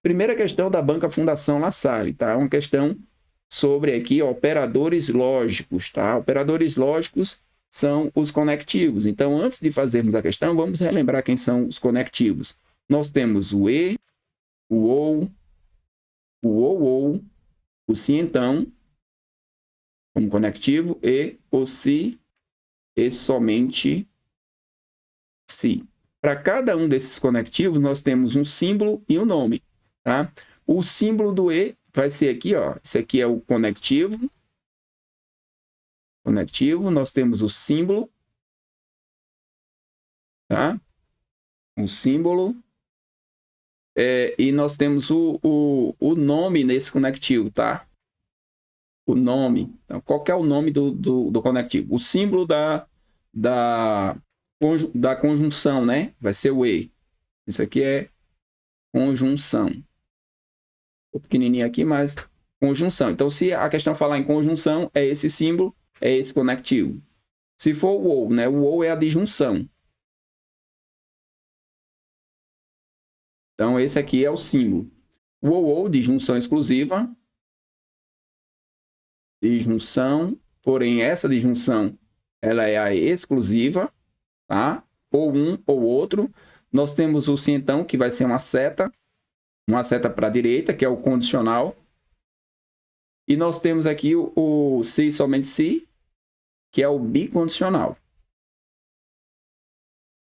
Primeira questão da banca Fundação La Salle, tá? Uma questão sobre aqui operadores lógicos, tá? Operadores lógicos são os conectivos. Então, antes de fazermos a questão, vamos relembrar quem são os conectivos. Nós temos o e, o ou, o se então, como conectivo, e o se e somente se. Para cada um desses conectivos, nós temos um símbolo e um nome, tá? O símbolo do e vai ser aqui, ó. Esse aqui é o conectivo. Conectivo, nós temos o símbolo, tá? O símbolo. E nós temos o nome nesse conectivo, tá? O nome. Então, qual que é o nome do conectivo? O símbolo da conjunção, né? Vai ser o e. Isso aqui é conjunção. Vou pequenininho aqui, mas conjunção. Então, se a questão falar em conjunção, é esse símbolo, é esse conectivo. Se for o ou, né? O ou é a disjunção. Então, esse aqui é o símbolo. O ou, disjunção exclusiva. Disjunção, porém essa disjunção ela é a exclusiva, tá? Ou um ou outro. Nós temos o se então, que vai ser uma seta para a direita, que é o condicional. E nós temos aqui o se somente se, que é o bicondicional.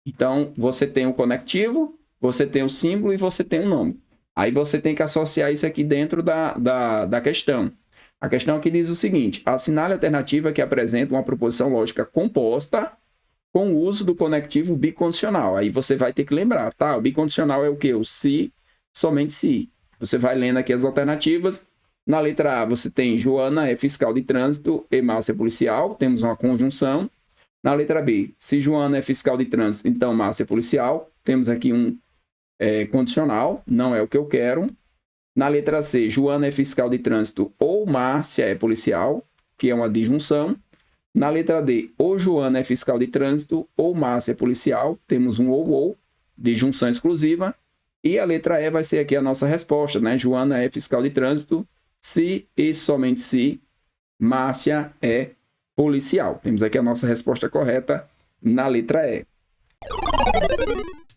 Então, você tem o conectivo, você tem o símbolo e você tem o nome. Aí você tem que associar isso aqui dentro da questão. A questão aqui diz o seguinte: assinale a alternativa que apresenta uma proposição lógica composta com o uso do conectivo bicondicional. Aí você vai ter que lembrar, tá? O bicondicional é o quê? O se, somente se. Você vai lendo aqui as alternativas. Na letra A, você tem Joana é fiscal de trânsito e Márcia é policial. Temos uma conjunção. Na letra B, se Joana é fiscal de trânsito, então Márcia é policial. Temos aqui um condicional, não é o que eu quero. Na letra C, Joana é fiscal de trânsito ou Márcia é policial, que é uma disjunção. Na letra D, ou Joana é fiscal de trânsito ou Márcia é policial. Temos um ou, disjunção exclusiva. E a letra E vai ser aqui a nossa resposta, né? Joana é fiscal de trânsito, se e somente se Márcia é policial. Temos aqui a nossa resposta correta na letra E.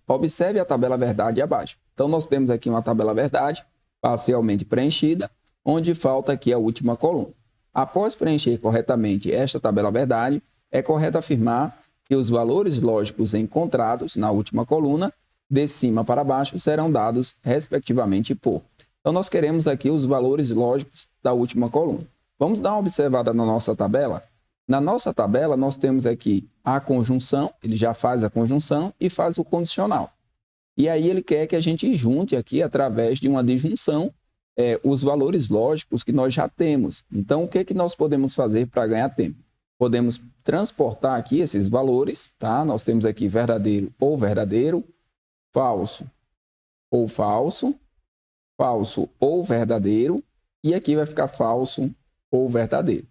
Observe a tabela verdade abaixo. Então, nós temos aqui uma tabela verdade parcialmente preenchida, onde falta aqui a última coluna. Após preencher corretamente esta tabela verdade, é correto afirmar que os valores lógicos encontrados na última coluna, de cima para baixo, serão dados respectivamente por. Então, nós queremos aqui os valores lógicos da última coluna. Vamos dar uma observada na nossa tabela? Na nossa tabela, nós temos aqui a conjunção, ele já faz a conjunção e faz o condicional. E aí ele quer que a gente junte aqui, através de uma disjunção, os valores lógicos que nós já temos. Então, o que nós podemos fazer para ganhar tempo? Podemos transportar aqui esses valores, tá? Nós temos aqui verdadeiro, falso ou falso, falso ou verdadeiro, e aqui vai ficar falso ou verdadeiro.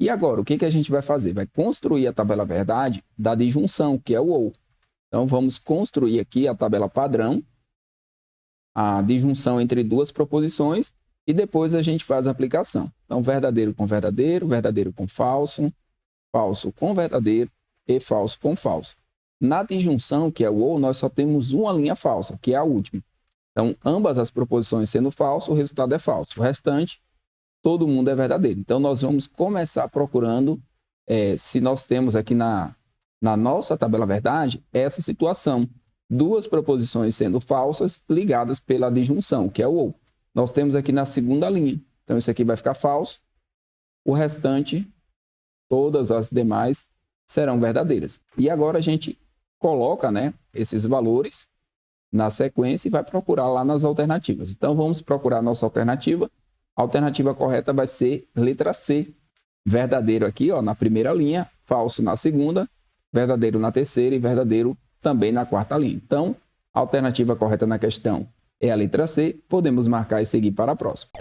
E agora, o que a gente vai fazer? Vai construir a tabela verdade da disjunção, que é o ou. Então, vamos construir aqui a tabela padrão, a disjunção entre duas proposições, e depois a gente faz a aplicação. Então, verdadeiro com falso, falso com verdadeiro e falso com falso. Na disjunção, que é o ou, nós só temos uma linha falsa, que é a última. Então, ambas as proposições sendo falso, o resultado é falso. O restante, todo mundo é verdadeiro. Então, nós vamos começar procurando, se nós temos aqui na nossa tabela verdade, essa situação. Duas proposições sendo falsas ligadas pela disjunção, que é o ou. Nós temos aqui na segunda linha. Então, isso aqui vai ficar falso. O restante, todas as demais, serão verdadeiras. E agora a gente coloca, né, esses valores na sequência e vai procurar lá nas alternativas. Então, vamos procurar a nossa alternativa. A alternativa correta vai ser letra C. Verdadeiro aqui, ó, na primeira linha, falso na segunda, verdadeiro na terceira e verdadeiro também na quarta linha. Então, a alternativa correta na questão é a letra C. Podemos marcar e seguir para a próxima.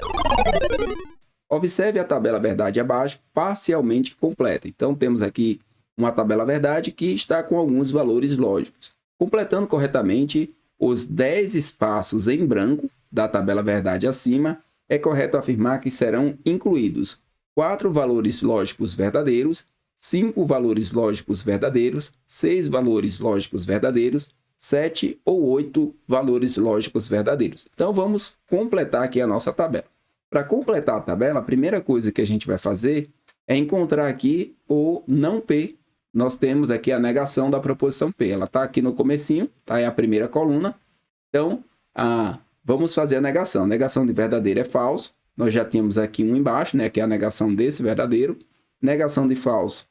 Observe a tabela verdade abaixo, parcialmente completa. Então, temos aqui uma tabela verdade que está com alguns valores lógicos. Completando corretamente os 10 espaços em branco, da tabela verdade acima, é correto afirmar que serão incluídos 4 valores lógicos verdadeiros, 5 valores lógicos verdadeiros, 6 valores lógicos verdadeiros, 7 ou 8 valores lógicos verdadeiros. Então, vamos completar aqui a nossa tabela. Para completar a tabela, a primeira coisa que a gente vai fazer é encontrar aqui o não P. Nós temos aqui a negação da proposição P. Ela está aqui no comecinho, tá? É a primeira coluna. Então, vamos fazer a negação. A negação de verdadeiro é falso. Nós já tínhamos aqui um embaixo, né? Que é a negação desse verdadeiro. Negação de falso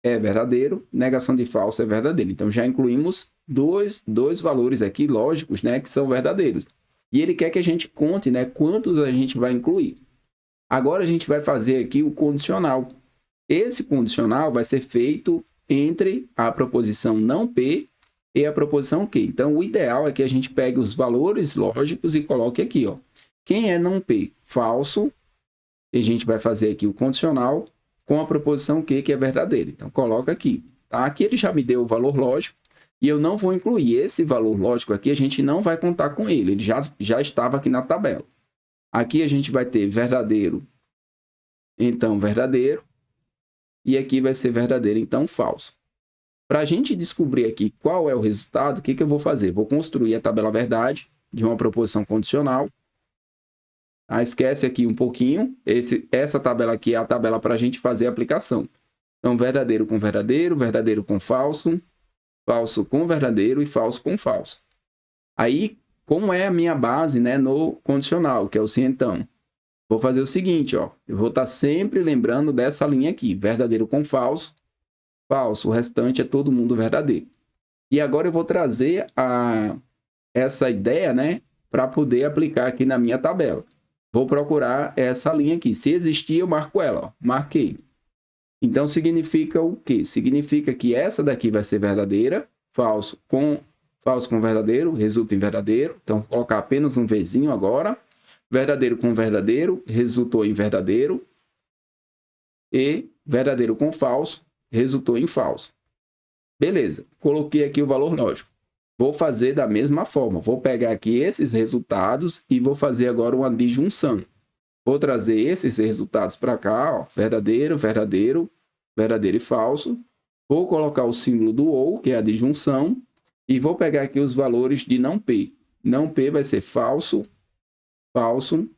é verdadeiro. Negação de falso é verdadeiro. Então, já incluímos dois valores aqui lógicos, né? Que são verdadeiros. E ele quer que a gente conte, né? Quantos a gente vai incluir. Agora, a gente vai fazer aqui o condicional. Esse condicional vai ser feito entre a proposição não P e a proposição Q. Então, o ideal é que a gente pegue os valores lógicos e coloque aqui, ó. Quem é não P? Falso. E a gente vai fazer aqui o condicional com a proposição Q, que é verdadeira. Então, coloca aqui. Tá? Aqui ele já me deu o valor lógico e eu não vou incluir esse valor lógico aqui. A gente não vai contar com ele. Ele já estava aqui na tabela. Aqui a gente vai ter verdadeiro, então verdadeiro. E aqui vai ser verdadeiro, então falso. Para a gente descobrir aqui qual é o resultado, o que eu vou fazer? Vou construir a tabela verdade de uma proposição condicional. Esquece aqui um pouquinho. Essa tabela aqui é a tabela para a gente fazer a aplicação. Então, verdadeiro com verdadeiro, verdadeiro com falso, falso com verdadeiro e falso com falso. Aí, como é a minha base, né, no condicional, que é o se então? Vou fazer o seguinte, ó. Eu vou estar sempre lembrando dessa linha aqui. Verdadeiro com falso. Falso. O restante é todo mundo verdadeiro. E agora eu vou trazer essa ideia, né? Para poder aplicar aqui na minha tabela. Vou procurar essa linha aqui. Se existir, eu marco ela, ó. Marquei. Então, significa o quê? Significa que essa daqui vai ser verdadeira. Falso com verdadeiro. Resulta em verdadeiro. Então, vou colocar apenas um Vzinho agora. Verdadeiro com verdadeiro, resultou em verdadeiro. E verdadeiro com falso, resultou em falso. Beleza, coloquei aqui o valor lógico. Vou fazer da mesma forma. Vou pegar aqui esses resultados e vou fazer agora uma disjunção. Vou trazer esses resultados para cá, ó, verdadeiro, verdadeiro, verdadeiro e falso. Vou colocar o símbolo do ou, que é a disjunção. E vou pegar aqui os valores de não P. Não P vai ser falso, falso,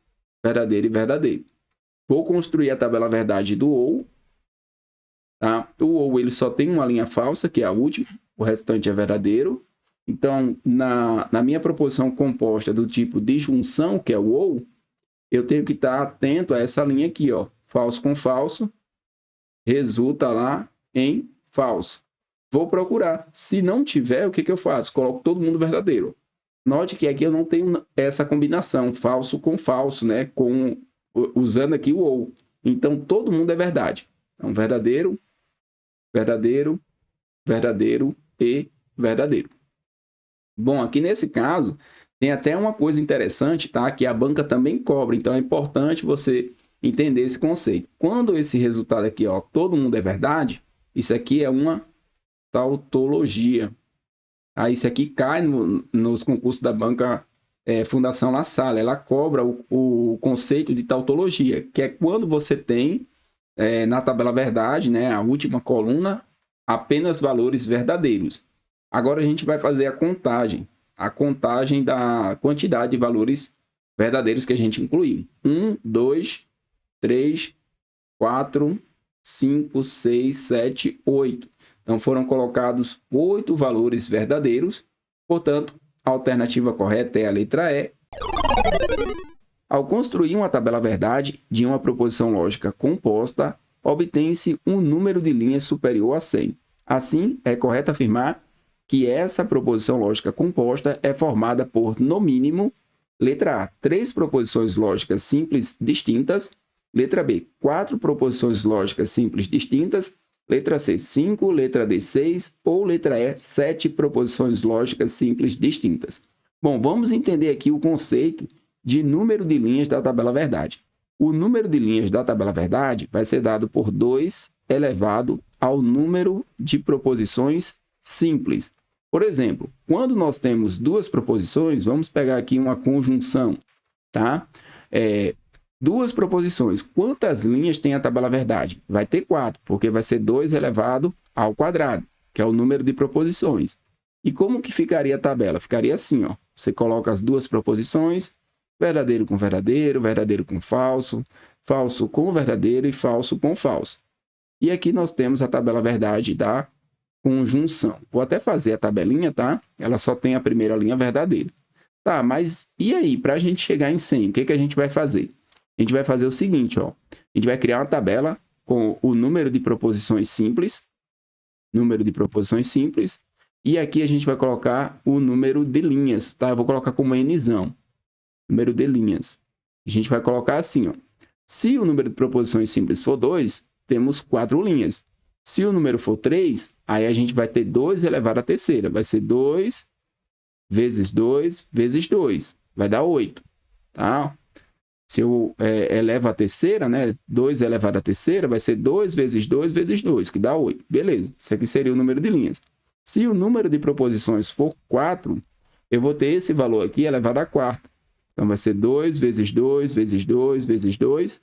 verdadeiro e verdadeiro. Vou construir a tabela verdade do ou. Tá? O ou ele só tem uma linha falsa, que é a última. O restante é verdadeiro. Então, na minha proposição composta do tipo disjunção, que é o ou, eu tenho que estar atento a essa linha aqui, ó. Falso com falso, resulta lá em falso. Vou procurar. Se não tiver, o que eu faço? Coloco todo mundo verdadeiro. Note que aqui eu não tenho essa combinação, falso com falso, né? Usando aqui o ou. Então, todo mundo é verdade. Então, verdadeiro, verdadeiro, verdadeiro e verdadeiro. Bom, aqui nesse caso, tem até uma coisa interessante, tá? Que a banca também cobra. Então, é importante você entender esse conceito. Quando esse resultado aqui, ó, todo mundo é verdade, isso aqui é uma tautologia. Isso aqui cai nos concursos da banca Fundação La Salle. Ela cobra o conceito de tautologia, que é quando você tem na tabela verdade, né, a última coluna, apenas valores verdadeiros. Agora a gente vai fazer a contagem da quantidade de valores verdadeiros que a gente incluiu. 1, 2, 3, 4, 5, 6, 7, 8. Então, foram colocados 8 valores verdadeiros. Portanto, a alternativa correta é a letra E. Ao construir uma tabela verdade de uma proposição lógica composta, obtém-se um número de linhas superior a 100. Assim, é correto afirmar que essa proposição lógica composta é formada por, no mínimo, letra A, 3 proposições lógicas simples distintas, letra B, 4 proposições lógicas simples distintas, letra C, 5, letra D, 6 ou letra E, 7 proposições lógicas simples distintas. Bom, vamos entender aqui o conceito de número de linhas da tabela verdade. O número de linhas da tabela verdade vai ser dado por 2 elevado ao número de proposições simples. Por exemplo, quando nós temos duas proposições, vamos pegar aqui uma conjunção. tá? Duas proposições. Quantas linhas tem a tabela verdade? Vai ter 4, porque vai ser 2 elevado ao quadrado, que é o número de proposições. E como que ficaria a tabela? Ficaria assim, ó. Você coloca as duas proposições, verdadeiro com falso, falso com verdadeiro e falso com falso. E aqui nós temos a tabela verdade da conjunção. Vou até fazer a tabelinha, tá? Ela só tem a primeira linha verdadeira. Tá, mas e aí? Para a gente chegar em 100, o que a gente vai fazer? A gente vai fazer o seguinte, ó. A gente vai criar uma tabela com o número de proposições simples, e aqui a gente vai colocar o número de linhas, tá? Eu vou colocar como Nzão, número de linhas. A gente vai colocar assim, ó. Se o número de proposições simples for 2, temos 4 linhas. Se o número for 3, aí a gente vai ter 2 elevado à terceira. Vai ser 2 vezes 2 vezes 2. Vai dar 8, tá? Se eu elevo a terceira, né? 2 elevado à terceira vai ser 2 vezes 2 vezes 2, que dá 8. Beleza, isso aqui seria o número de linhas. Se o número de proposições for 4, eu vou ter esse valor aqui elevado à quarta. Então, vai ser 2 vezes 2 vezes 2 vezes 2,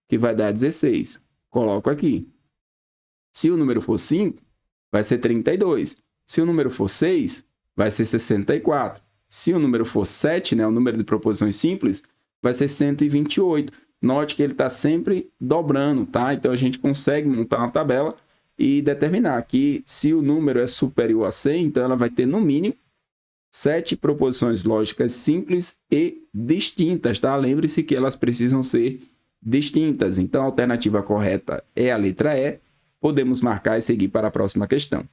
que vai dar 16. Coloco aqui. Se o número for 5, vai ser 32. Se o número for 6, vai ser 64. Se o número for 7, né, o número de proposições simples, vai ser 128. Note que ele está sempre dobrando, tá? Então, a gente consegue montar uma tabela e determinar que se o número é superior a 100, então ela vai ter, no mínimo, 7 proposições lógicas simples e distintas, tá? Lembre-se que elas precisam ser distintas. Então, a alternativa correta é a letra E. Podemos marcar e seguir para a próxima questão.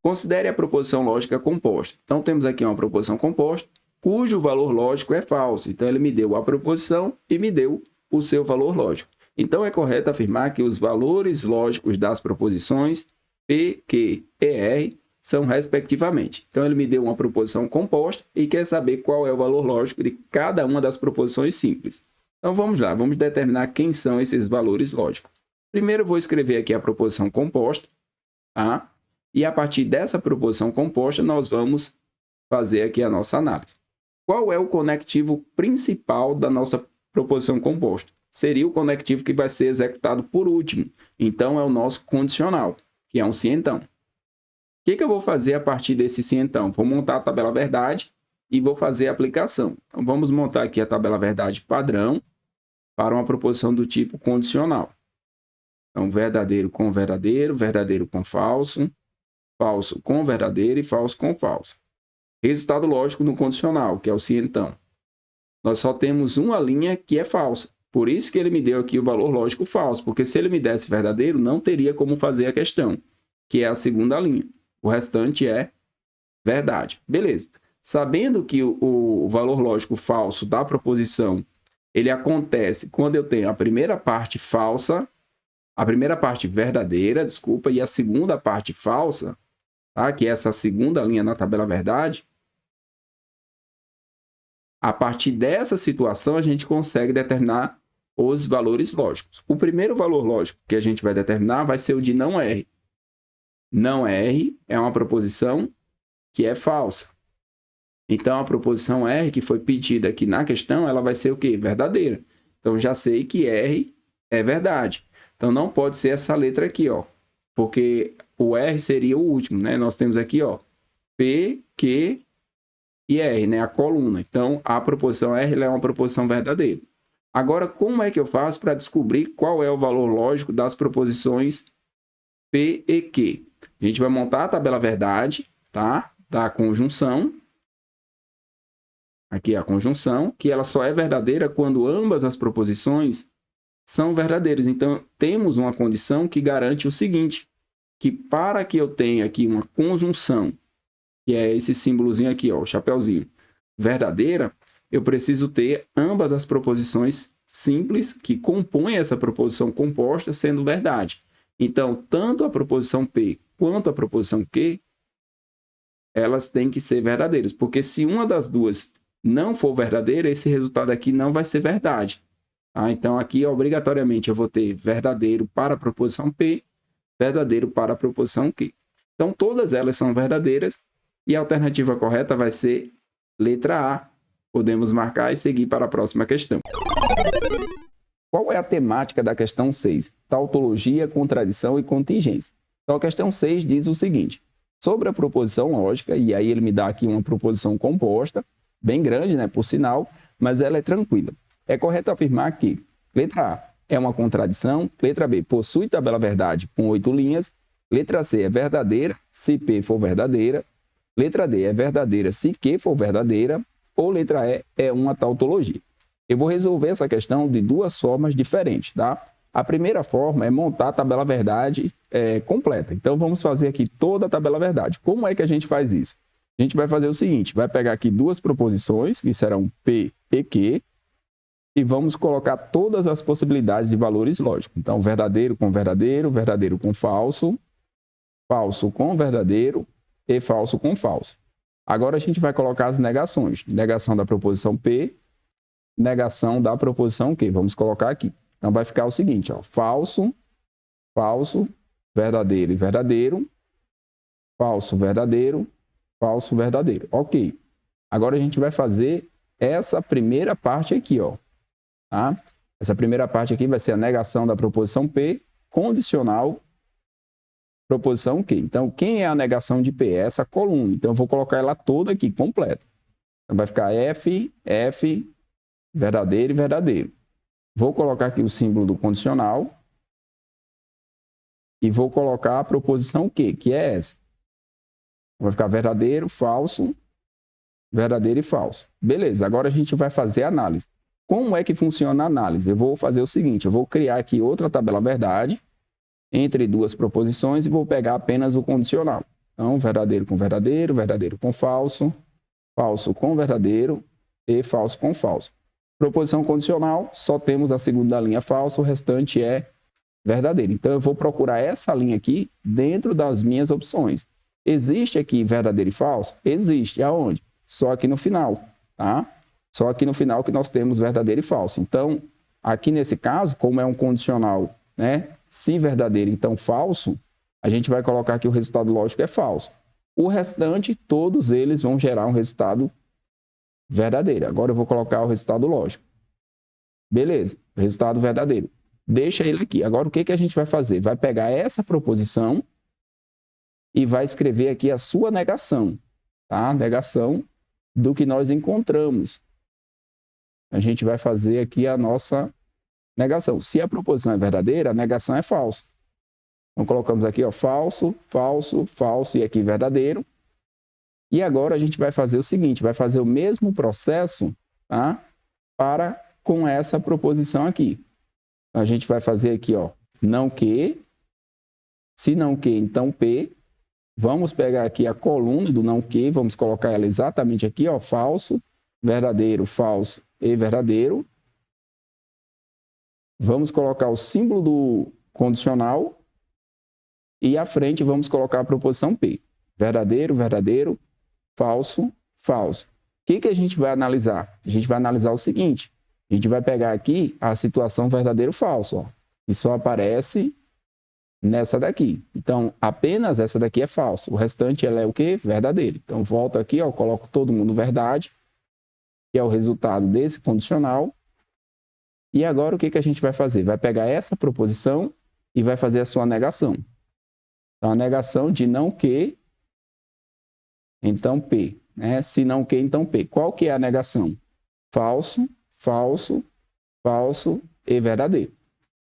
Considere a proposição lógica composta. Então, temos aqui uma proposição composta, cujo valor lógico é falso. Então, ele me deu a proposição e me deu o seu valor lógico. Então, é correto afirmar que os valores lógicos das proposições P, Q e R são respectivamente. Então, ele me deu uma proposição composta e quer saber qual é o valor lógico de cada uma das proposições simples. Então, vamos lá, vamos determinar quem são esses valores lógicos. Primeiro, eu vou escrever aqui a proposição composta, tá? E a partir dessa proposição composta, nós vamos fazer aqui a nossa análise. Qual é o conectivo principal da nossa proposição composta? Seria o conectivo que vai ser executado por último. Então, é o nosso condicional, que é um se então. O que eu vou fazer a partir desse se então? Vou montar a tabela verdade e vou fazer a aplicação. Então, vamos montar aqui a tabela verdade padrão para uma proposição do tipo condicional. Então, verdadeiro com falso, falso com verdadeiro e falso com falso. Resultado lógico no condicional, que é o se então. Nós só temos uma linha que é falsa. Por isso que ele me deu aqui o valor lógico falso, porque se ele me desse verdadeiro, não teria como fazer a questão, que é a segunda linha. O restante é verdade. Beleza. Sabendo que o valor lógico falso da proposição, ele acontece quando eu tenho a primeira parte falsa, a primeira parte verdadeira, desculpa, e a segunda parte falsa, tá? Que é essa segunda linha na tabela verdade. A partir dessa situação, a gente consegue determinar os valores lógicos. O primeiro valor lógico que a gente vai determinar vai ser o de não R. Não R é uma proposição que é falsa. Então, a proposição R que foi pedida aqui na questão, ela vai ser o quê? Verdadeira. Então, já sei que R é verdade. Então, não pode ser essa letra aqui, ó, porque o R seria o último, né? Nós temos aqui, ó, P, Q e R, né? A coluna. Então, a proposição R é uma proposição verdadeira. Agora, como é que eu faço para descobrir qual é o valor lógico das proposições P e Q? A gente vai montar a tabela verdade, tá? Da conjunção. Aqui a conjunção, que ela só é verdadeira quando ambas as proposições são verdadeiras. Então, temos uma condição que garante o seguinte, que para que eu tenha aqui uma conjunção, que é esse símbolozinho aqui, ó, o chapeuzinho, verdadeira, eu preciso ter ambas as proposições simples que compõem essa proposição composta sendo verdade. Então, tanto a proposição P quanto a proposição Q, elas têm que ser verdadeiras, porque se uma das duas não for verdadeira, esse resultado aqui não vai ser verdade. Tá? Então, aqui, obrigatoriamente, eu vou ter verdadeiro para a proposição P, verdadeiro para a proposição Q. Então, todas elas são verdadeiras e a alternativa correta vai ser letra A, Podemos marcar e seguir para a próxima questão. Qual é a temática da questão 6? Tautologia, contradição e contingência. Então, a questão 6 diz o seguinte: sobre a proposição lógica, e aí ele me dá aqui uma proposição composta, bem grande, né, por sinal, mas ela é tranquila. É correto afirmar que letra A é uma contradição, letra B possui tabela verdade com 8 linhas, letra C é verdadeira se P for verdadeira, letra D é verdadeira se Q for verdadeira, ou letra E é uma tautologia. Eu vou resolver essa questão de duas formas diferentes, tá? A primeira forma é montar a tabela verdade completa. Então, vamos fazer aqui toda a tabela verdade. Como é que a gente faz isso? A gente vai fazer o seguinte, vai pegar aqui duas proposições, que serão P e Q, e vamos colocar todas as possibilidades de valores lógicos. Então, verdadeiro com verdadeiro, verdadeiro com falso, falso com verdadeiro e falso com falso. Agora, a gente vai colocar as negações. Negação da proposição P, negação da proposição Q. Vamos colocar aqui. Então, vai ficar o seguinte, ó, falso, falso, verdadeiro e verdadeiro, falso, verdadeiro, falso, verdadeiro. Ok. Agora, a gente vai fazer essa primeira parte aqui, ó. Tá? Essa primeira parte aqui vai ser a negação da proposição P, condicional, proposição Q. Então, quem é a negação de P? É essa coluna. Então, eu vou colocar ela toda aqui, completa. Então, vai ficar F, F, verdadeiro e verdadeiro. Vou colocar aqui o símbolo do condicional e vou colocar a proposição Q, que é essa. Vai ficar verdadeiro, falso, verdadeiro e falso. Beleza, agora a gente vai fazer a análise. Como é que funciona a análise? Eu vou fazer o seguinte, eu vou criar aqui outra tabela verdade entre duas proposições e vou pegar apenas o condicional. Então, verdadeiro com verdadeiro, verdadeiro com falso, falso com verdadeiro e falso com falso. Proposição condicional, só temos a segunda linha falsa, o restante é verdadeiro. Então, eu vou procurar essa linha aqui dentro das minhas opções. Existe aqui verdadeiro e falso? Existe. Aonde? Só aqui no final, tá? Só aqui no final que nós temos verdadeiro e falso. Então, aqui nesse caso, como é um condicional, né? Se verdadeiro, então falso, a gente vai colocar aqui o resultado lógico é falso. O restante, todos eles vão gerar um resultado verdadeiro. Agora eu vou colocar o resultado lógico. Beleza, resultado verdadeiro. Deixa ele aqui. Agora o que que a gente vai fazer? Vai pegar essa proposição e vai escrever aqui a sua negação, tá? Negação do que nós encontramos. A gente vai fazer aqui a nossa negação. Se a proposição é verdadeira, a negação é falsa. Então colocamos aqui, ó, falso, falso, falso e aqui verdadeiro. E agora a gente vai fazer o seguinte, vai fazer o mesmo processo, tá? Para com essa proposição aqui. A gente vai fazer aqui, ó, não que, se não que, então P. Vamos pegar aqui a coluna do não que, vamos colocar ela exatamente aqui, ó, falso, verdadeiro, falso e verdadeiro. Vamos colocar o símbolo do condicional e à frente vamos colocar a proposição P. Verdadeiro, verdadeiro, falso, falso. O que que a gente vai analisar? A gente vai analisar o seguinte, a gente vai pegar aqui a situação verdadeiro-falso, ó, que só aparece nessa daqui. Então, apenas essa daqui é falso. O restante ela é o quê? Verdadeiro. Então, volto aqui, ó, coloco todo mundo verdade, que é o resultado desse condicional. E agora o que que a gente vai fazer? Vai pegar essa proposição e vai fazer a sua negação. Então, a negação de não que, então P. Né? Se não que, então P. Qual que é a negação? Falso, falso, falso e verdadeiro.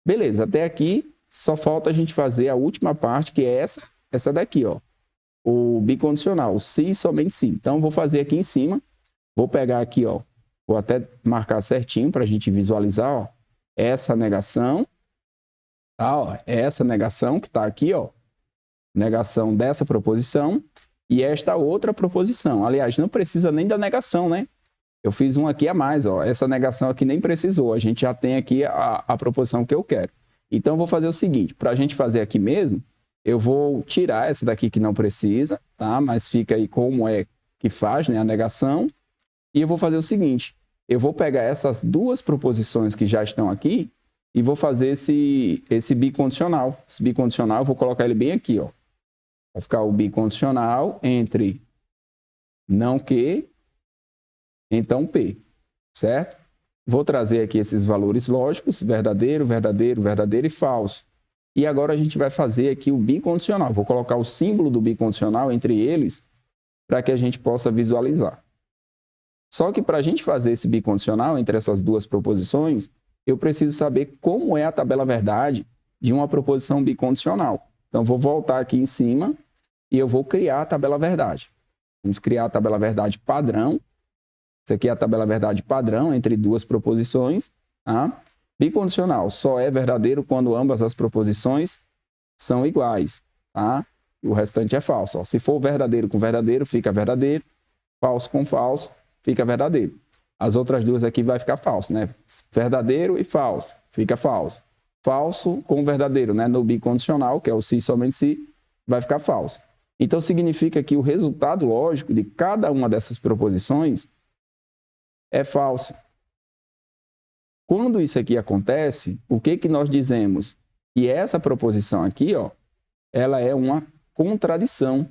Beleza, até aqui só falta a gente fazer a última parte, que é essa daqui, ó. O bicondicional, o se e somente se. Então, vou fazer aqui em cima. Vou pegar aqui, ó. Vou até marcar certinho para a gente visualizar, ó. Essa negação. Tá, ó. Essa negação que está aqui, ó. Negação dessa proposição. E esta outra proposição. Aliás, não precisa nem da negação, né? Eu fiz um aqui a mais, ó. Essa negação aqui nem precisou. A gente já tem aqui a proposição que eu quero. Então, eu vou fazer o seguinte, para a gente fazer aqui mesmo, eu vou tirar essa daqui que não precisa, tá? Mas fica aí como é que faz, né? A negação. E eu vou fazer o seguinte, eu vou pegar essas duas proposições que já estão aqui e vou fazer esse bicondicional. Esse bicondicional, eu vou colocar ele bem aqui, ó. Vai ficar o bicondicional entre não que então P, certo? Vou trazer aqui esses valores lógicos, verdadeiro, verdadeiro, verdadeiro e falso. E agora a gente vai fazer aqui o bicondicional. Vou colocar o símbolo do bicondicional entre eles para que a gente possa visualizar. Só que para a gente fazer esse bicondicional entre essas duas proposições, eu preciso saber como é a tabela verdade de uma proposição bicondicional. Então, vou voltar aqui em cima e eu vou criar a tabela verdade. Vamos criar a tabela verdade padrão. Essa aqui é a tabela verdade padrão entre duas proposições. Tá? Bicondicional só é verdadeiro quando ambas as proposições são iguais. Tá? E o restante é falso. Ó, se for verdadeiro com verdadeiro, fica verdadeiro. Falso com falso, fica verdadeiro. As outras duas aqui vai ficar falso, né? Verdadeiro e falso, fica falso. Falso com verdadeiro, né? No bicondicional, que é o se somente se, vai ficar falso. Então, significa que o resultado lógico de cada uma dessas proposições é falso. Quando isso aqui acontece, o que que nós dizemos? Que essa proposição aqui, ó, ela é uma contradição.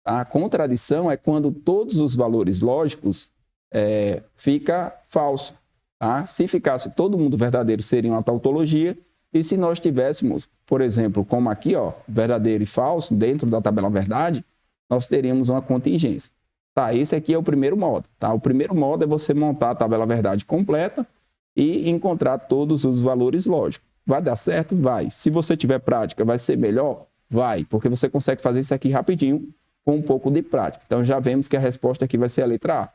A contradição é quando todos os valores lógicos fica falso. Tá? Se ficasse todo mundo verdadeiro, seria uma tautologia. E se nós tivéssemos, por exemplo, como aqui, ó, verdadeiro e falso, dentro da tabela verdade, nós teríamos uma contingência. Tá, esse aqui é o primeiro modo. Tá? O primeiro modo é você montar a tabela verdade completa e encontrar todos os valores lógicos. Vai dar certo? Vai. Se você tiver prática, vai ser melhor? Vai, porque você consegue fazer isso aqui rapidinho com um pouco de prática. Então, já vemos que a resposta aqui vai ser a letra A.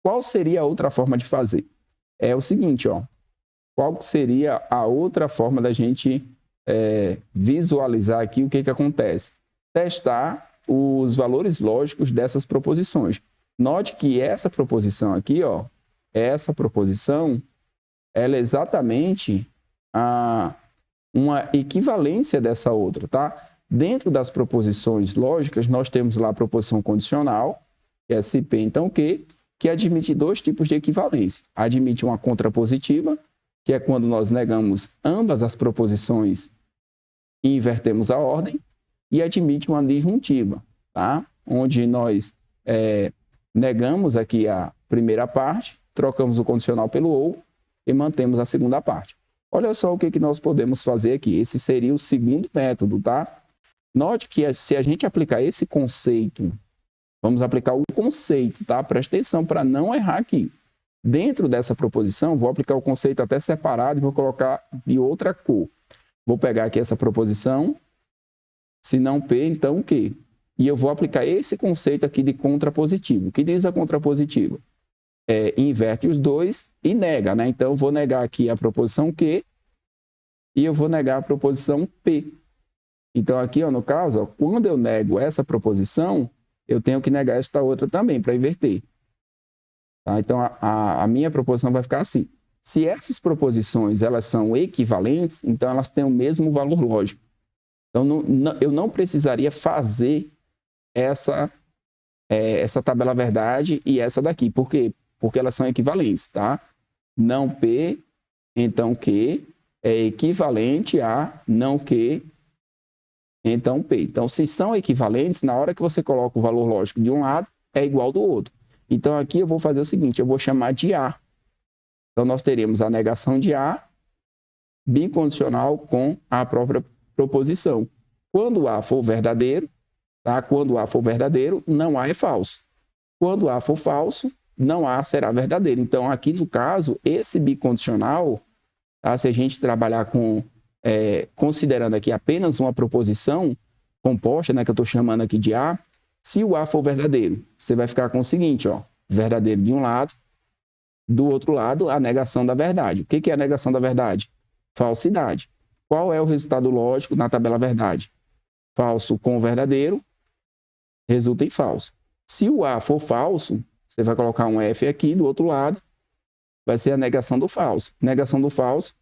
Qual seria a outra forma de fazer? É o seguinte, ó. Qual seria a outra forma da gente visualizar aqui o que que acontece? Testar os valores lógicos dessas proposições. Note que essa proposição aqui, ó, essa proposição, ela é exatamente uma equivalência dessa outra, tá? Dentro das proposições lógicas, nós temos lá a proposição condicional, que é se P, então Q, que admite dois tipos de equivalência. Admite uma contrapositiva, que é quando nós negamos ambas as proposições e invertemos a ordem, e admite uma disjuntiva, tá? Onde nós negamos aqui a primeira parte, trocamos o condicional pelo ou e mantemos a segunda parte. Olha só o que que nós podemos fazer aqui. Esse seria o segundo método, tá? Note que se a gente aplicar esse conceito, vamos aplicar o conceito, tá? Presta atenção para não errar aqui. Dentro dessa proposição, vou aplicar o conceito até separado e vou colocar de outra cor. Vou pegar aqui essa proposição, se não P, então Q. E eu vou aplicar esse conceito aqui de contrapositivo. O que diz a contrapositiva? Inverte os dois e nega, né? Então, eu vou negar aqui a proposição Q e eu vou negar a proposição P. Então, aqui, ó, no caso, ó, quando eu nego essa proposição, eu tenho que negar esta outra também, para inverter. Tá? Então, a minha proposição vai ficar assim. Se essas proposições elas são equivalentes, então elas têm o mesmo valor lógico. Então, eu não precisaria fazer essa tabela verdade e essa daqui. Por quê? Porque elas são equivalentes, tá? Não P, então Q é equivalente a não Q, então P. Então, se são equivalentes, na hora que você coloca o valor lógico de um lado, é igual do outro. Então, aqui eu vou fazer o seguinte, eu vou chamar de A. Então, nós teremos a negação de A bicondicional com a própria proposição. Quando A for verdadeiro, tá? Quando A for verdadeiro, não A é falso. Quando A for falso, não A será verdadeiro. Então, aqui no caso, esse bicondicional, tá? Se a gente trabalhar com considerando aqui apenas uma proposição composta, né, que eu estou chamando aqui de A, se o A for verdadeiro, você vai ficar com o seguinte, ó, verdadeiro de um lado, do outro lado, a negação da verdade. O que é a negação da verdade? Falsidade. Qual é o resultado lógico na tabela verdade? Falso com verdadeiro, resulta em falso. Se o A for falso, você vai colocar um F aqui do outro lado, vai ser a negação do falso. Negação do falso,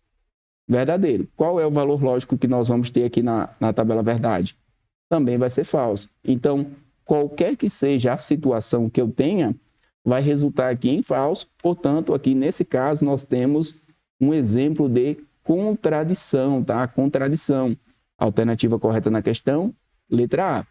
verdadeiro. Qual é o valor lógico que nós vamos ter aqui na tabela verdade? Também vai ser falso. Então, qualquer que seja a situação que eu tenha, vai resultar aqui em falso. Portanto, aqui nesse caso, nós temos um exemplo de contradição, tá? Contradição. Alternativa correta na questão, letra A.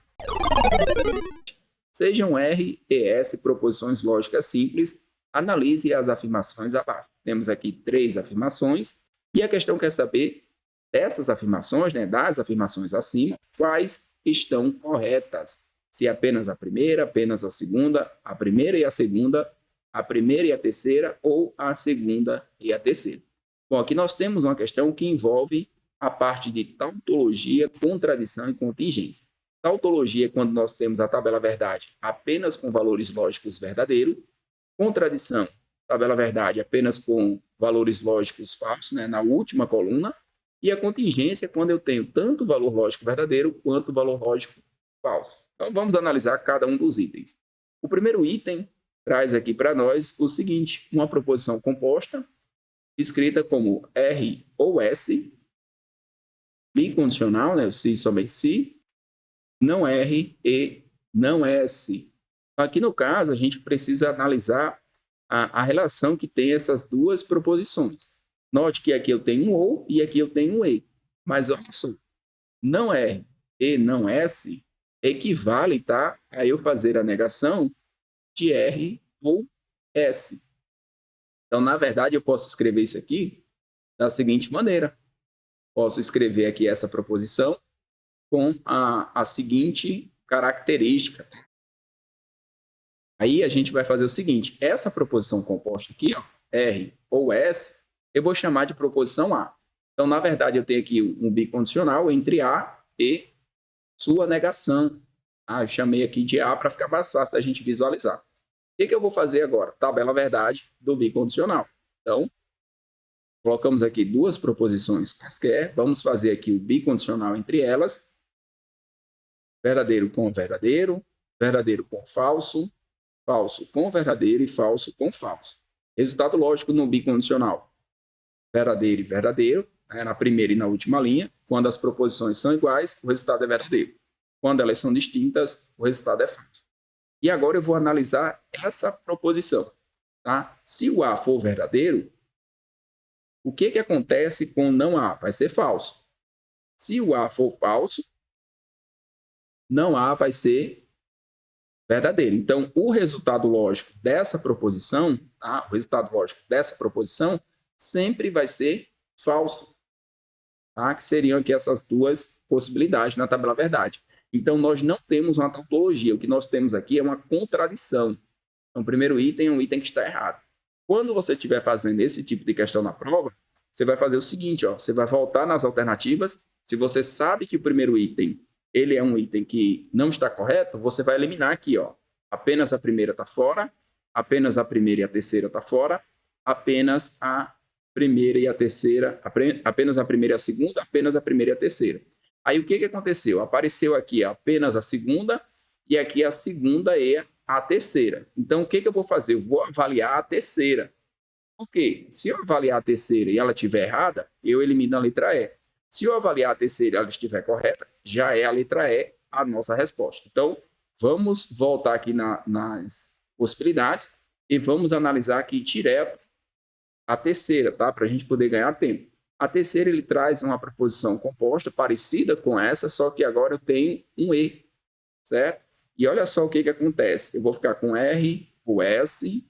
Sejam R e S proposições lógicas simples, analise as afirmações abaixo. Temos aqui 3 afirmações, e a questão quer saber dessas afirmações, né, das afirmações acima, quais estão corretas. Se apenas a primeira, apenas a segunda, a primeira e a segunda, a primeira e a terceira, ou a segunda e a terceira. Bom, aqui nós temos uma questão que envolve a parte de tautologia, contradição e contingência. Tautologia é quando nós temos a tabela verdade apenas com valores lógicos verdadeiros. Contradição, tabela verdade apenas com valores lógicos falsos, né, na última coluna. E a contingência é quando eu tenho tanto valor lógico verdadeiro quanto valor lógico falso. Então, vamos analisar cada um dos itens. O primeiro item traz aqui para nós o seguinte, uma proposição composta, escrita como R ou S, bicondicional, né, o se somente se, não R e não S. Aqui no caso, a gente precisa analisar a relação que tem essas duas proposições. Note que aqui eu tenho um ou e aqui eu tenho um e. Mas olha só, não R e não S equivale, tá, a eu fazer a negação de R ou S. Então, na verdade, eu posso escrever isso aqui da seguinte maneira. Posso escrever aqui essa proposição com a seguinte característica. Aí a gente vai fazer o seguinte, essa proposição composta aqui, ó, R ou S, eu vou chamar de proposição A. Então, na verdade, eu tenho aqui um bicondicional entre A e sua negação. Eu chamei aqui de A para ficar mais fácil da gente visualizar. O que eu vou fazer agora? Tabela verdade do bicondicional. Então, colocamos aqui duas proposições quaisquer. Vamos fazer aqui o bicondicional entre elas. Verdadeiro com verdadeiro, verdadeiro com falso, falso com verdadeiro e falso com falso. Resultado lógico no bicondicional. Verdadeiro e verdadeiro, né, na primeira e na última linha. Quando as proposições são iguais, o resultado é verdadeiro. Quando elas são distintas, o resultado é falso. E agora eu vou analisar essa proposição. Tá? Se o A for verdadeiro, o que acontece com não A? Vai ser falso. Se o A for falso, não A vai ser verdadeiro. Então, o resultado lógico dessa proposição, tá? O resultado lógico dessa proposição sempre vai ser falso. Tá? Que seriam aqui essas duas possibilidades na tabela verdade. Então, nós não temos uma tautologia. O que nós temos aqui é uma contradição. Então, o primeiro item é um item que está errado. Quando você estiver fazendo esse tipo de questão na prova, você vai fazer o seguinte, ó, você vai voltar nas alternativas. Se você sabe que o primeiro item ele é um item que não está correto, você vai eliminar aqui, ó. Apenas a primeira está fora, apenas a primeira e a terceira está fora, apenas a primeira e a terceira, apenas a primeira e a segunda, apenas a primeira e a terceira. Aí o que aconteceu? Apareceu aqui apenas a segunda e aqui a segunda e a terceira. Então, o que eu vou fazer? Eu vou avaliar a terceira. Por quê? Se eu avaliar a terceira e ela estiver errada, eu elimino a letra E. Se eu avaliar a terceira e ela estiver correta, já é a letra E a nossa resposta. Então, vamos voltar aqui nas possibilidades e vamos analisar aqui direto a terceira, tá? Para a gente poder ganhar tempo. A terceira, ele traz uma proposição composta parecida com essa, só que agora eu tenho um E, certo? E olha só o que acontece. Eu vou ficar com R, o S,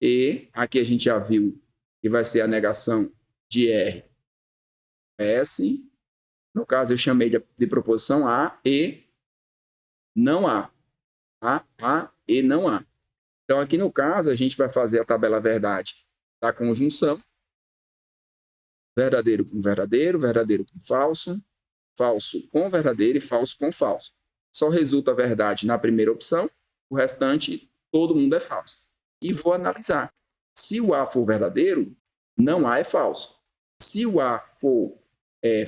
e aqui a gente já viu que vai ser a negação de R, S. No caso, eu chamei de proposição A e não A. A e não A. Então, aqui no caso, a gente vai fazer a tabela verdade da conjunção. Verdadeiro com verdadeiro, verdadeiro com falso, falso com verdadeiro e falso com falso. Só resulta verdade na primeira opção, o restante, todo mundo é falso. E vou analisar. Se o A for verdadeiro, não A é falso. Se o A for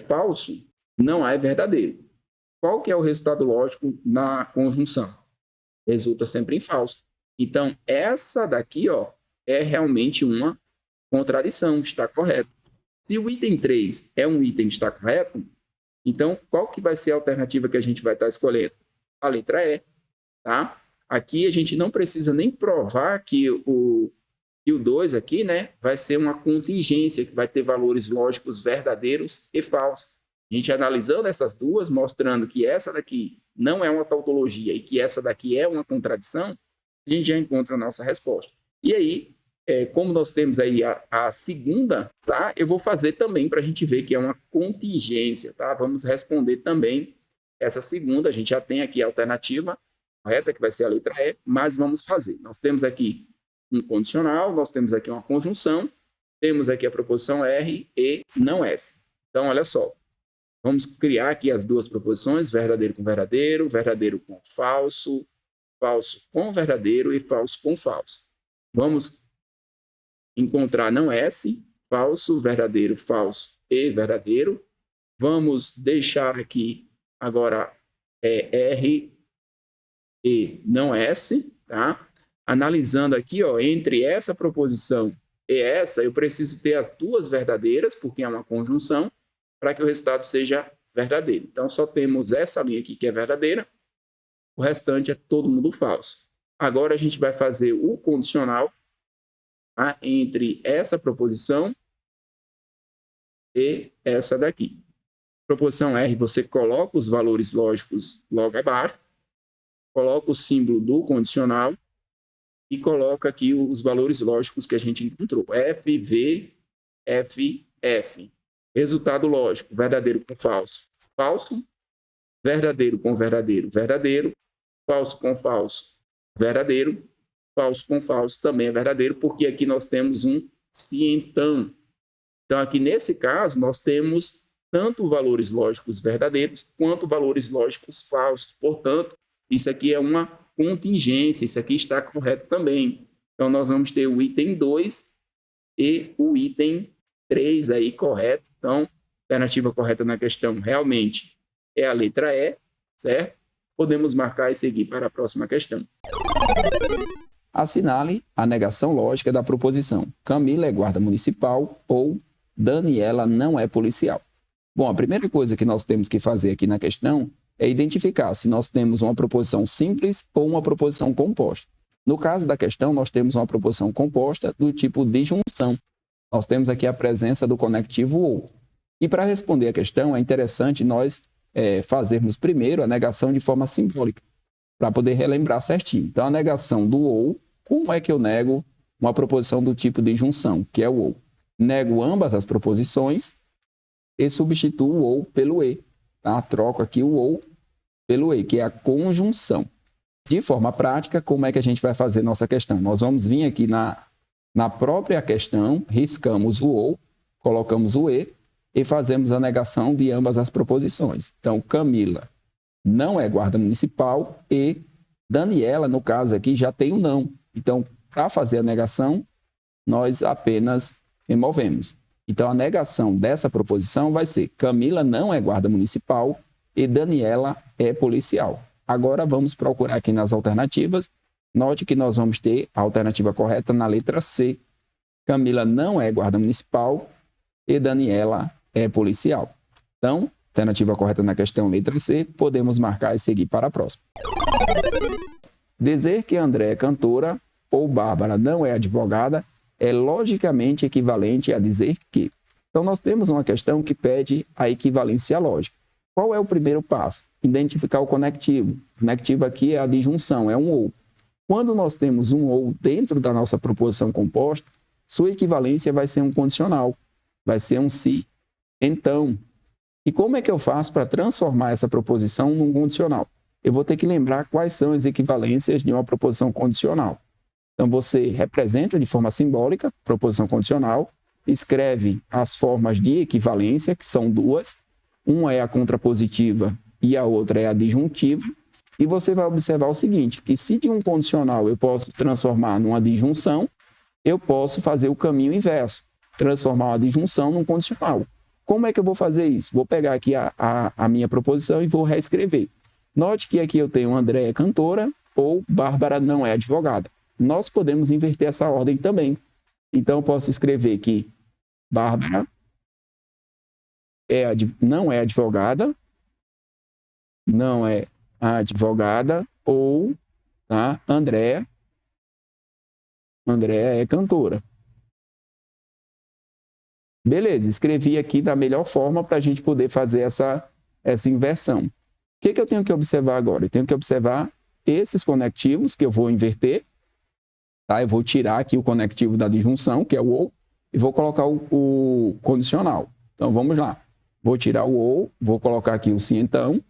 falso, não A é verdadeiro. Qual que é o resultado lógico na conjunção? Resulta sempre em falso. Então, essa daqui, ó, é realmente uma contradição, está correto. Se o item 3 é um item que está correto, então qual que vai ser a alternativa que a gente vai estar escolhendo? A letra E, tá? Aqui a gente não precisa nem provar que o 2 aqui, né, vai ser uma contingência, que vai ter valores lógicos verdadeiros e falsos. A gente analisando essas duas, mostrando que essa daqui não é uma tautologia e que essa daqui é uma contradição, a gente já encontra a nossa resposta. E aí, como nós temos aí a segunda, tá? Eu vou fazer também para a gente ver que é uma contingência, tá? Vamos responder também essa segunda. A gente já tem aqui a alternativa correta, que vai ser a letra E, mas vamos fazer. Nós temos aqui um condicional, nós temos aqui uma conjunção, temos aqui a proposição R e não S. Então, olha só. Vamos criar aqui as duas proposições, verdadeiro com verdadeiro, verdadeiro com falso, falso com verdadeiro e falso com falso. Vamos encontrar não S, falso, falso e verdadeiro. Vamos deixar aqui agora R e não S, tá? Analisando aqui, ó, entre essa proposição e essa, eu preciso ter as duas verdadeiras, porque é uma conjunção, para que o resultado seja verdadeiro. Então, só temos essa linha aqui que é verdadeira, o restante é todo mundo falso. Agora, a gente vai fazer o condicional, tá, entre essa proposição e essa daqui. Proposição R, você coloca os valores lógicos logo abaixo, coloca o símbolo do condicional e coloca aqui os valores lógicos que a gente encontrou. F, V, F, F. Resultado lógico, verdadeiro com falso, falso. Verdadeiro com verdadeiro, verdadeiro. Falso com falso, verdadeiro. Falso com falso também é verdadeiro, porque aqui nós temos um se então. Então, aqui nesse caso, nós temos tanto valores lógicos verdadeiros quanto valores lógicos falsos. Portanto, isso aqui é uma contingência, isso aqui está correto também. Então, nós vamos ter o item 2 e o item 3 aí correto. Então, a alternativa correta na questão realmente é a letra E, certo? Podemos marcar e seguir para a próxima questão. Assinale a negação lógica da proposição Camila é guarda municipal ou Daniela não é policial. Bom, a primeira coisa que nós temos que fazer aqui na questão é identificar se nós temos uma proposição simples ou uma proposição composta. No caso da questão, nós temos uma proposição composta do tipo disjunção. Nós temos aqui a presença do conectivo ou. E para responder a questão, é interessante nós fazermos primeiro a negação de forma simbólica, para poder relembrar certinho. Então, a negação do ou, como é que eu nego uma proposição do tipo disjunção, que é o ou? Nego ambas as proposições e substituo o ou pelo e. Tá? Troco aqui o ou pelo e, que é a conjunção. De forma prática, como é que a gente vai fazer nossa questão? Nós vamos vir aqui na própria questão, riscamos o ou, colocamos o e fazemos a negação de ambas as proposições. Então, Camila não é guarda municipal e Daniela, no caso aqui, já tem o não. Então, para fazer a negação, nós apenas removemos. Então, a negação dessa proposição vai ser Camila não é guarda municipal e Daniela é policial. Agora, vamos procurar aqui nas alternativas. Note que nós vamos ter a alternativa correta na letra C. Camila não é guarda municipal e Daniela é policial. Então, alternativa correta na questão letra C, podemos marcar e seguir para a próxima. Dizer que André é cantora ou Bárbara não é advogada é logicamente equivalente a dizer que. Então, nós temos uma questão que pede a equivalência lógica. Qual é o primeiro passo? Identificar o conectivo. O conectivo aqui é a disjunção, é um ou. Quando nós temos um ou dentro da nossa proposição composta, sua equivalência vai ser um condicional, vai ser um se. Então, e como é que eu faço para transformar essa proposição num condicional? Eu vou ter que lembrar quais são as equivalências de uma proposição condicional. Então, você representa de forma simbólica proposição condicional, escreve as formas de equivalência, que são duas. Uma é a contrapositiva e a outra é a disjuntiva. E você vai observar o seguinte, que se de um condicional eu posso transformar numa disjunção, eu posso fazer o caminho inverso, transformar uma disjunção num condicional. Como é que eu vou fazer isso? Vou pegar aqui a minha proposição e vou reescrever. Note que aqui eu tenho André é cantora ou Bárbara não é advogada. Nós podemos inverter essa ordem também. Então, eu posso escrever que Bárbara não é advogada, não é advogada, ou tá, Andréa é cantora. Beleza, escrevi aqui da melhor forma para a gente poder fazer essa inversão. que eu tenho que observar agora? Eu tenho que observar esses conectivos que eu vou inverter. Tá? Eu vou tirar aqui o conectivo da disjunção, que é o ou, e vou colocar o condicional. Então, vamos lá. Vou tirar o ou, vou colocar aqui o se então,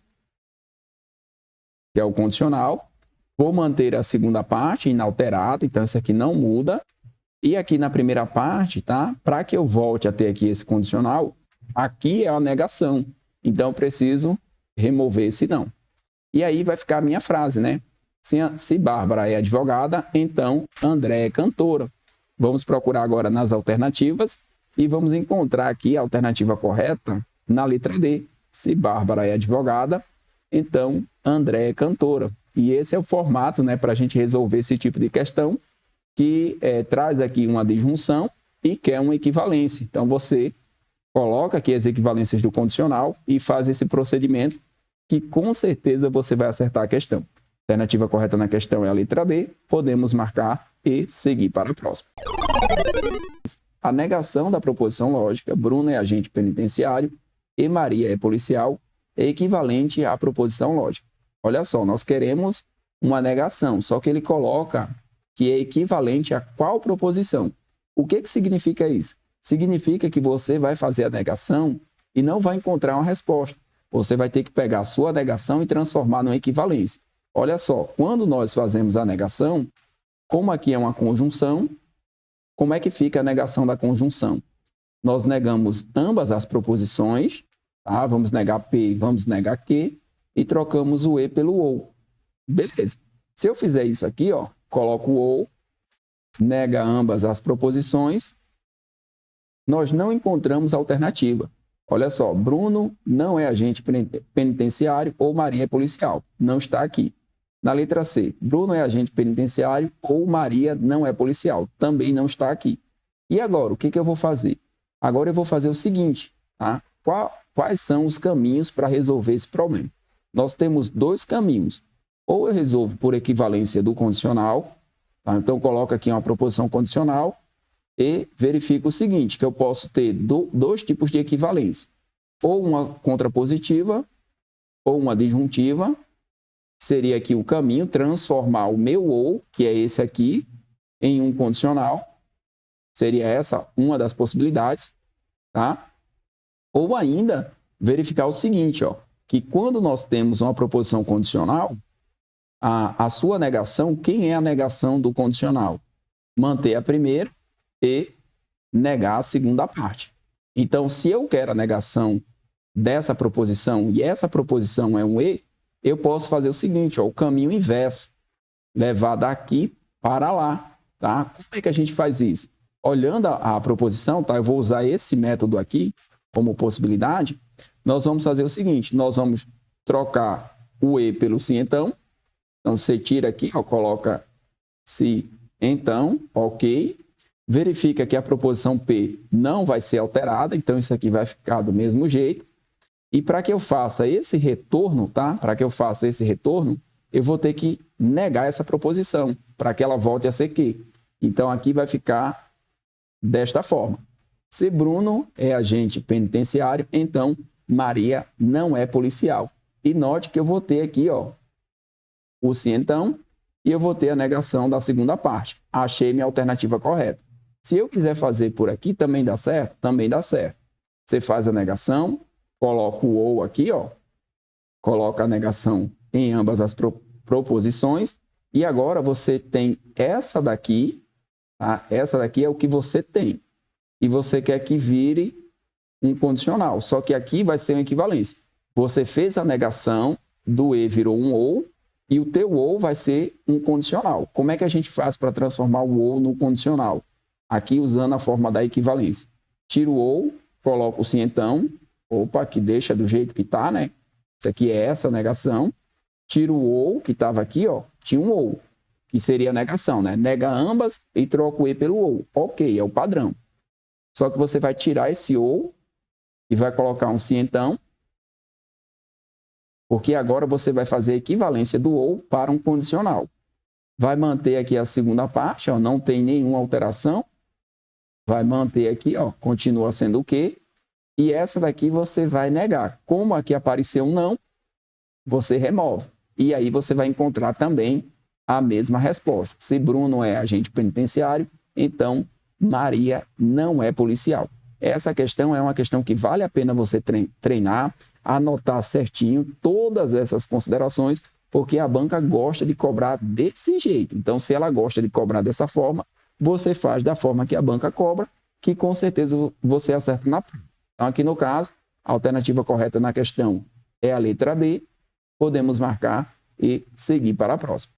que é o condicional. Vou manter a segunda parte inalterada, então isso aqui não muda. E aqui na primeira parte, tá? Para que eu volte a ter aqui esse condicional, aqui é a negação. Então, eu preciso remover esse não. E aí vai ficar a minha frase, né? Se Bárbara é advogada, então André é cantora. Vamos procurar agora nas alternativas e vamos encontrar aqui a alternativa correta na letra D. Se Bárbara é advogada, então André é cantora. E esse é o formato, né, para a gente resolver esse tipo de questão, que traz aqui uma disjunção e quer uma equivalência. Então, você coloca aqui as equivalências do condicional e faz esse procedimento que, com certeza, você vai acertar a questão. A alternativa correta na questão é a letra D. Podemos marcar e seguir para a próxima. A negação da proposição lógica, Bruno é agente penitenciário e Maria é policial, é equivalente à proposição lógica. Olha só, nós queremos uma negação, só que ele coloca que é equivalente a qual proposição? O que significa isso? Significa que você vai fazer a negação e não vai encontrar uma resposta. Você vai ter que pegar a sua negação e transformar numa equivalência. Olha só, quando nós fazemos a negação, como aqui é uma conjunção, como é que fica a negação da conjunção? Nós negamos ambas as proposições, tá? Vamos negar P, vamos negar Q, e trocamos o E pelo OU. Beleza. Se eu fizer isso aqui, ó, coloco o OU, nega ambas as proposições, nós não encontramos alternativa. Olha só, Bruno não é agente penitenciário ou Maria é policial. Não está aqui. Na letra C, Bruno é agente penitenciário ou Maria não é policial. Também não está aqui. E agora, o que eu vou fazer? Agora eu vou fazer o seguinte, tá? Quais são os caminhos para resolver esse problema? Nós temos dois caminhos. Ou eu resolvo por equivalência do condicional, tá? Então, coloco aqui uma proposição condicional e verifico o seguinte, que eu posso ter dois tipos de equivalência. Ou uma contrapositiva, ou uma disjuntiva. Seria aqui o caminho, transformar o meu ou, que é esse aqui, em um condicional. Seria essa uma das possibilidades, tá? Ou ainda, verificar o seguinte, ó, que quando nós temos uma proposição condicional, a sua negação, quem é a negação do condicional? Manter a primeira e negar a segunda parte. Então, se eu quero a negação dessa proposição e essa proposição é um E, eu posso fazer o seguinte, ó, o caminho inverso, levar daqui para lá, tá? Como é que a gente faz isso? Olhando a proposição, tá? Eu vou usar esse método aqui como possibilidade. Nós vamos fazer o seguinte, nós vamos trocar o E pelo se então. Então, você tira aqui, ó, coloca se então, ok. Verifica que a proposição P não vai ser alterada, então isso aqui vai ficar do mesmo jeito. E para que eu faça esse retorno, tá? Para que eu faça esse retorno, eu vou ter que negar essa proposição, para que ela volte a ser Q. Então, aqui vai ficar desta forma. Se Bruno é agente penitenciário, então Maria não é policial. E note que eu vou ter aqui, ó, o se então, e eu vou ter a negação da segunda parte. Achei minha alternativa correta. Se eu quiser fazer por aqui, também dá certo? Também dá certo. Você faz a negação, coloca o ou aqui, ó, coloca a negação em ambas as proposições, e agora você tem essa daqui, tá? Essa daqui é o que você tem. E você quer que vire um condicional, só que aqui vai ser uma equivalência. Você fez a negação do E, virou um ou, e o teu ou vai ser um condicional. Como é que a gente faz para transformar o ou no condicional? Aqui usando a forma da equivalência. Tiro o ou, coloco o se então, opa, que deixa do jeito que está, né? Isso aqui é essa negação. Tiro o ou, que estava aqui, ó, tinha um ou, que seria a negação, né? Nega ambas e troca o E pelo ou. Ok, é o padrão. Só que você vai tirar esse ou e vai colocar um se então, porque agora você vai fazer a equivalência do ou para um condicional. Vai manter aqui a segunda parte, ó, não tem nenhuma alteração. Vai manter aqui, ó, continua sendo o quê? E essa daqui você vai negar. Como aqui apareceu um não, você remove. E aí você vai encontrar também a mesma resposta. Se Bruno é agente penitenciário, então Maria não é policial. Essa questão é uma questão que vale a pena você treinar, anotar certinho todas essas considerações, porque a banca gosta de cobrar desse jeito. Então, se ela gosta de cobrar dessa forma, você faz da forma que a banca cobra, que com certeza você acerta na prova. Então, aqui no caso, a alternativa correta na questão é a letra D. Podemos marcar e seguir para a próxima.